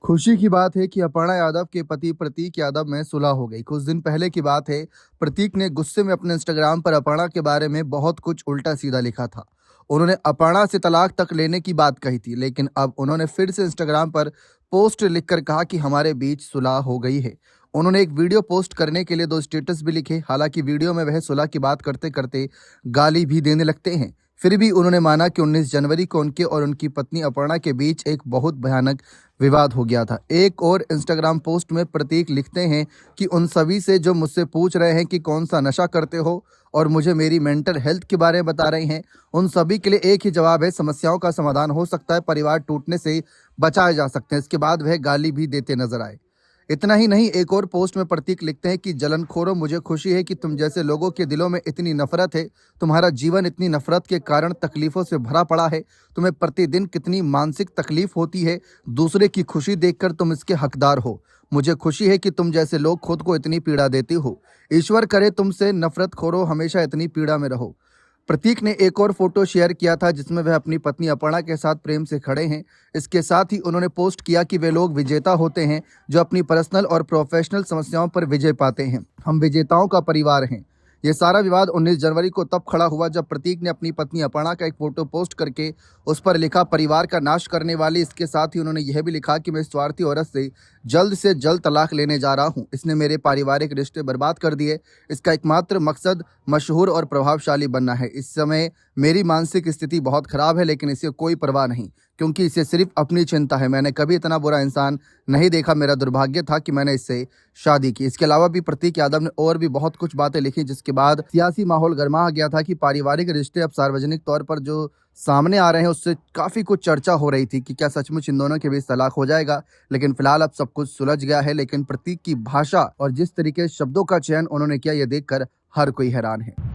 खुशी की बात है कि अपर्णा यादव के पति प्रतीक यादव में सुलह हो गई। कुछ दिन पहले की बात है, प्रतीक ने गुस्से में अपने इंस्टाग्राम पर अपर्णा के बारे में बहुत कुछ उल्टा सीधा लिखा था। उन्होंने अपर्णा से तलाक तक लेने की बात कही थी, लेकिन अब उन्होंने फिर से इंस्टाग्राम पर पोस्ट लिखकर कहा कि हमारे बीच सुलह हो गई है। उन्होंने एक वीडियो पोस्ट करने के लिए 2 स्टेटस भी लिखे। हालांकि वीडियो में वह सुलह की बात करते करते गाली भी देने लगते हैं। फिर भी उन्होंने माना कि 19 जनवरी को उनके और उनकी पत्नी अपर्णा के बीच एक बहुत भयानक विवाद हो गया था। एक और इंस्टाग्राम पोस्ट में प्रतीक लिखते हैं कि उन सभी से जो मुझसे पूछ रहे हैं कि कौन सा नशा करते हो और मुझे मेरी मेंटल हेल्थ के बारे में बता रहे हैं, उन सभी के लिए एक ही जवाब है, समस्याओं का समाधान हो सकता है, परिवार टूटने से बचाए जा सकते हैं। इसके बाद वह गाली भी देते नजर आए। इतना ही नहीं, एक और पोस्ट में प्रतीक लिखते हैं कि जलनखोरों, मुझे खुशी है कि तुम जैसे लोगों के दिलों में इतनी नफरत है। तुम्हारा जीवन इतनी नफरत के कारण तकलीफों से भरा पड़ा है। तुम्हें प्रतिदिन कितनी मानसिक तकलीफ होती है। दूसरे की खुशी देखकर तुम इसके हकदार हो। मुझे खुशी है कि तुम जैसे लोग खुद को इतनी पीड़ा देती हो। ईश्वर करे तुमसे नफरत खोरो हमेशा इतनी पीड़ा में रहो। प्रतीक ने एक और फोटो शेयर किया था जिसमें वह अपनी पत्नी अपर्णा के साथ प्रेम से खड़े हैं। इसके साथ ही उन्होंने पोस्ट किया कि वे लोग विजेता होते हैं जो अपनी पर्सनल और प्रोफेशनल समस्याओं पर विजय पाते हैं। हम विजेताओं का परिवार हैं। ये सारा विवाद 19 जनवरी को तब खड़ा हुआ जब प्रतीक ने अपनी पत्नी अपर्णा का एक फोटो पोस्ट करके उस पर लिखा, परिवार का नाश करने वाली। इसके साथ ही उन्होंने यह भी लिखा कि मैं इस स्वार्थी औरत से जल्द तलाक लेने जा रहा हूं। इसने मेरे पारिवारिक रिश्ते बर्बाद कर दिए। इसका एकमात्र मकसद मशहूर और प्रभावशाली बनना है। इस समय मेरी मानसिक स्थिति बहुत खराब है, लेकिन इसे कोई परवाह नहीं, क्योंकि इसे सिर्फ अपनी चिंता है। मैंने कभी इतना बुरा इंसान नहीं देखा। मेरा दुर्भाग्य था कि मैंने इससे शादी की। इसके अलावा भी प्रतीक यादव ने और भी बहुत कुछ बातें लिखी, जिसके बाद सियासी माहौल गर्मा गया था कि पारिवारिक रिश्ते अब सार्वजनिक तौर पर जो सामने आ रहे हैं उससे काफी कुछ चर्चा हो रही थी कि क्या सचमुच इन दोनों के बीच तलाक हो जाएगा। लेकिन फिलहाल अब सब कुछ सुलझ गया है। लेकिन प्रतीक की भाषा और जिस तरीके शब्दों का चयन उन्होंने किया, यह देखकर हर कोई हैरान है।